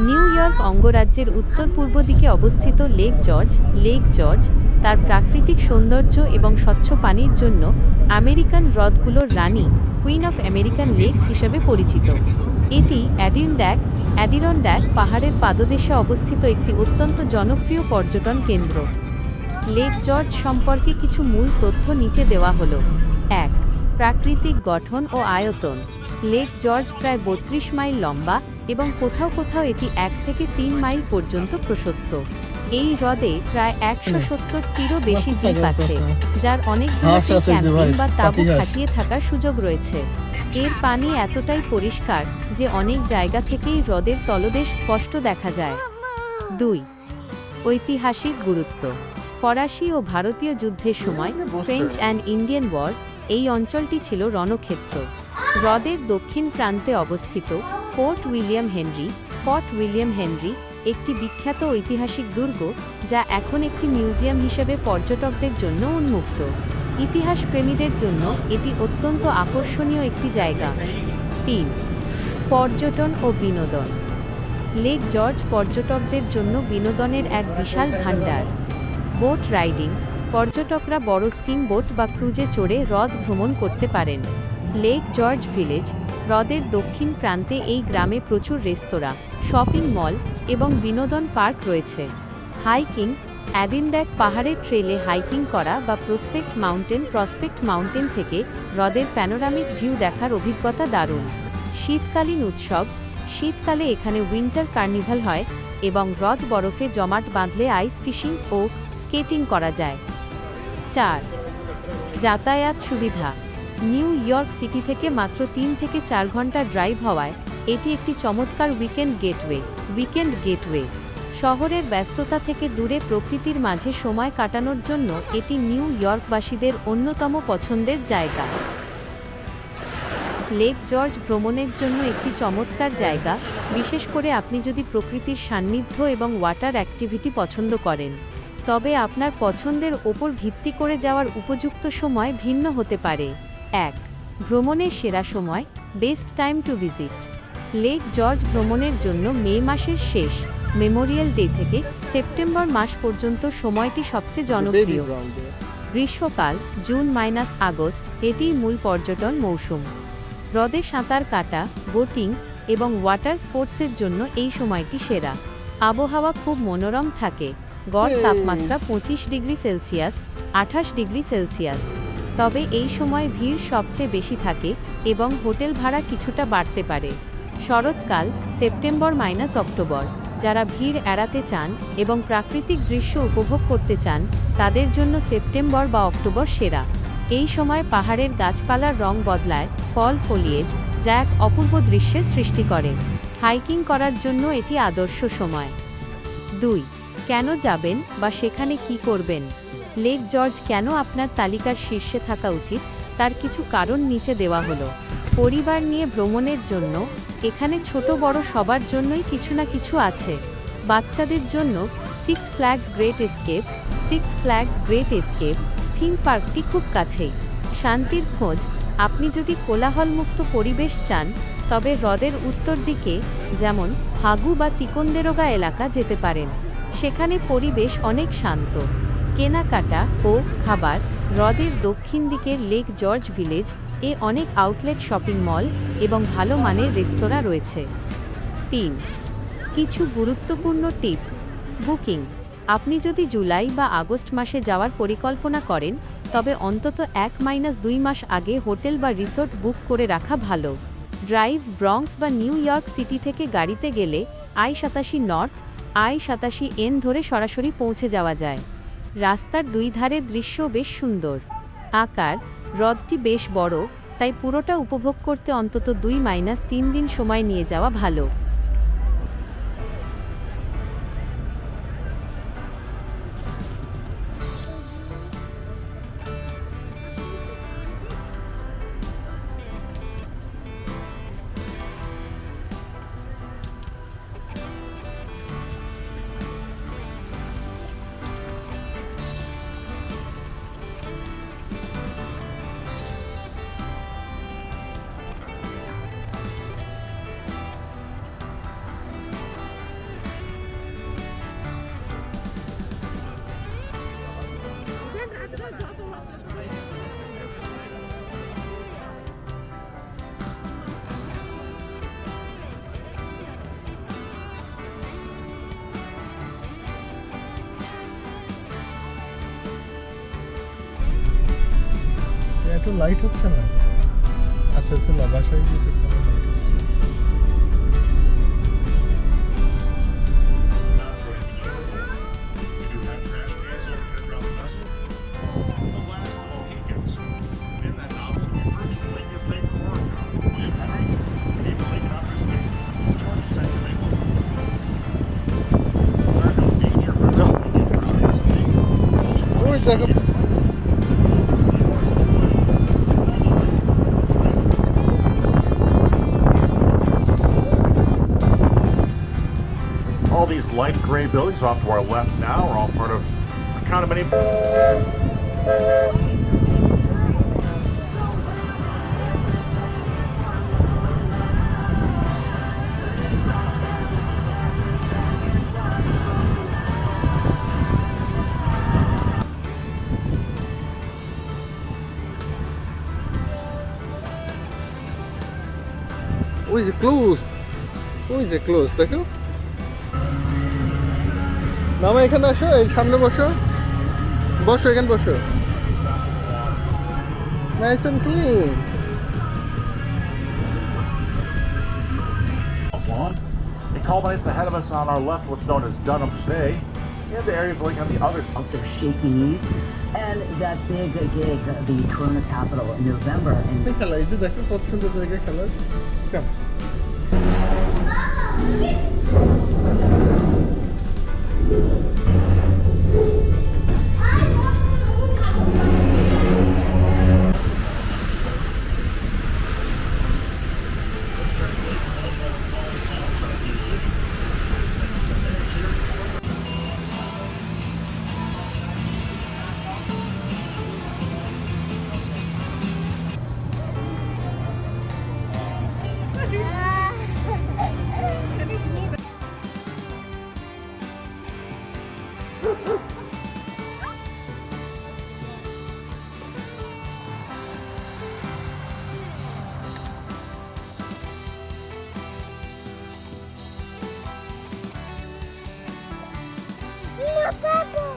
New York অঙ্গরাজ্যের উত্তর পূর্ব দিকে অবস্থিত লেক জর্জ তার প্রাকৃতিক সৌন্দর্য এবং স্বচ্ছ পানির জন্য আমেরিকান হ্রদগুলোর রানী, কুইন অফ আমেরিকান লেকস হিসেবে পরিচিত। এটি অ্যাডিরনড্যাক পাহাড়ের পাদদেশে অবস্থিত একটি অত্যন্ত জনপ্রিয় পর্যটন কেন্দ্র। লেক জর্জ সম্পর্কে কিছু মূল তথ্য নিচে দেওয়া হলো। ১. প্রাকৃতিক গঠন ও আয়তন। লেক জর্জ প্রায় ৩২ মাইল লম্বা এবং কোথাও কোথাও এটি ১ থেকে ৩ মাইল পর্যন্ত প্রশস্ত। এই হ্রদে প্রায় ১৭০টিরও বেশি দ্বীপ আছে, যার অনেকগুলোতে ক্যাম্পিং বা তাঁবু খাটিয়ে থাকার সুযোগ রয়েছে। এর পানি এতটাই পরিষ্কার যে অনেক জায়গা থেকেই হ্রদের তলদেশ স্পষ্ট দেখা যায়। ২. ঐতিহাসিক গুরুত্ব। ফরাসি ও ভারতীয় যুদ্ধের সময় ফ্রেঞ্চ অ্যান্ড ইন্ডিয়ান ওয়ার এই অঞ্চলটি ছিল রণক্ষেত্র। হ্রদের দক্ষিণ প্রান্তে অবস্থিত ফোর্ট উইলিয়াম হেনরি একটি বিখ্যাত ঐতিহাসিক দুর্গ, যা এখন একটি মিউজিয়াম হিসেবে পর্যটকদের জন্য উন্মুক্ত। ইতিহাস প্রেমীদের জন্য এটি অত্যন্ত আকর্ষণীয় একটি জায়গা। ৩. পর্যটন ও বিনোদন। লেক জর্জ পর্যটকদের জন্য বিনোদনের এক বিশাল ভান্ডার। Boat riding. পর্যটকরা বড় স্টিম বোট বা ক্রুজে চড়ে হ্রদ ভ্রমণ করতে পারেন। Lake George village. হ্রদের দক্ষিণ প্রান্তে এই গ্রামে প্রচুর রেস্তোরাঁ, শপিং মল এবং বিনোদন পার্ক রয়েছে। হাইকিং। অ্যাডিরনড্যাক পাহাড়ের ট্রেলে হাইকিং করা বা প্রসপেক্ট মাউন্টেন থেকে হ্রদের প্যানোরামিক ভিউ দেখার অভিজ্ঞতা দারুণ। শীতকালীন উৎসব। শীতকালে এখানে উইন্টার কার্নিভাল হয় এবং হ্রদ বরফে জমাট বাঁধলে আইস ফিশিং ও স্কেটিং করা যায়। ৪. যাতায়াত সুবিধা। নিউ ইয়র্ক সিটি থেকে মাত্র ৩ থেকে ৪ ঘন্টা ড্রাইভ হওয়ায় এটি একটি চমৎকার উইকেন্ড গেটওয়ে। শহরের ব্যস্ততা থেকে দূরে প্রকৃতির মাঝে সময় কাটানোর জন্য এটি নিউ ইয়র্কবাসীদের অন্যতম পছন্দের জায়গা। লেক জর্জ ভ্রমণের জন্য একটি চমৎকার জায়গা, বিশেষ করে আপনি যদি প্রকৃতির সান্নিধ্য এবং ওয়াটার অ্যাক্টিভিটি পছন্দ করেন। তবে আপনার পছন্দের ওপর ভিত্তি করে যাওয়ার উপযুক্ত সময় ভিন্ন হতে পারে। ১. ভ্রমণের সেরা সময়, best time to visit. Lake George ভ্রমণের জন্য মে মাসের শেষ, মেমোরিয়াল ডে থেকে সেপ্টেম্বর মাস পর্যন্ত সময়টি সবচেয়ে জনপ্রিয়। গ্রীষ্মকাল, জুন-আগস্ট, এটিই মূল পর্যটন মৌসুম। হ্রদে সাঁতার কাটা, বোটিং এবং ওয়াটার স্পোর্টসের জন্য এই সময়টি সেরা। আবহাওয়া খুব মনোরম থাকে। গড় তাপমাত্রা 25 ডিগ্রি সেলসিয়াস, 28 ডিগ্রি সেলসিয়াস। তবে এই সময় ভিড় সবচেয়ে বেশি থাকে এবং হোটেল ভাড়া কিছুটা বাড়তে পারে। শরৎকাল, সেপ্টেম্বর-অক্টোবর, যারা ভিড় এড়াতে চান এবং প্রাকৃতিক দৃশ্য উপভোগ করতে চান, তাদের জন্য সেপ্টেম্বর বা অক্টোবর সেরা। এই সময় পাহাড়ের গাছপালার রং বদলায়, ফলিয়েজ, যা এক অপূর্ব দৃশ্যের সৃষ্টি করে। হাইকিং করার জন্য এটি আদর্শ সময়। ২. কেন যাবেন বা সেখানে কি করবেন? লেক জর্জ কেন আপনার তালিকার শীর্ষে থাকা উচিত, তার কিছু কারণ নিচে দেওয়া হলো। পরিবার নিয়ে ভ্রমণের জন্য এখানে ছোট বড় সবার জন্যই কিছু না কিছু আছে। বাচ্চাদের জন্য six flags great escape theme পার্কটি খুব কাছেই। শান্তির খোঁজ। আপনি যদি কোলাহলমুক্ত পরিবেশ চান, তবে হ্রদের উত্তর দিকে, যেমন হাগু বা তিকোন্দেরোগা এলাকা যেতে পারেন। সেখানে পরিবেশ অনেক শান্ত। কেনাকাটা ও খাবার। হ্রদের দক্ষিণ দিকের লেক জর্জ ভিলেজ এ অনেক আউটলেট শপিং মল এবং ভালো মানের রেস্তোরাঁ রয়েছে। ৩. কিছু গুরুত্বপূর্ণ টিপস। বুকিং। আপনি যদি জুলাই বা আগস্ট মাসে যাওয়ার পরিকল্পনা করেন, তবে অন্তত ১-২ মাস আগে হোটেল বা রিসোর্ট বুক করে রাখা ভালো। ড্রাইভ। ব্রঙ্কস বা নিউ ইয়র্ক সিটি থেকে গাড়িতে গেলে I-87 নর্থ, I-87N ধরে সরাসরি পৌঁছে যাওয়া যায়। রাস্তার দুই ধারের দৃশ্য বেশ সুন্দর। আকার। হ্রদটি বেশ বড়, তাই পুরোটা উপভোগ করতে অন্তত ২-৩ দিন সময় নিয়ে যাওয়া ভালো। একটু লাইট হচ্ছে না। আচ্ছা চলো বাসায় গিয়ে দেখতে হবে। ওই দেখো All these light gray buildings off to our left now are all part of a condominium. ওই যে ক্লোজ, ওই যে ক্লোজ দেখো। মামা এখানে আসো, এই সামনে বসো, বসো এখানে বসো। Nice and clean. Lawn. It culminates ahead of us on our left, what's known as Dunham Bay, and the area going on the other side. Also shakies and that big gig, the Corona Capital in November. And খেলা এই যে দেখো কত সুন্দর জায়গায় খেলা। Come. Papa.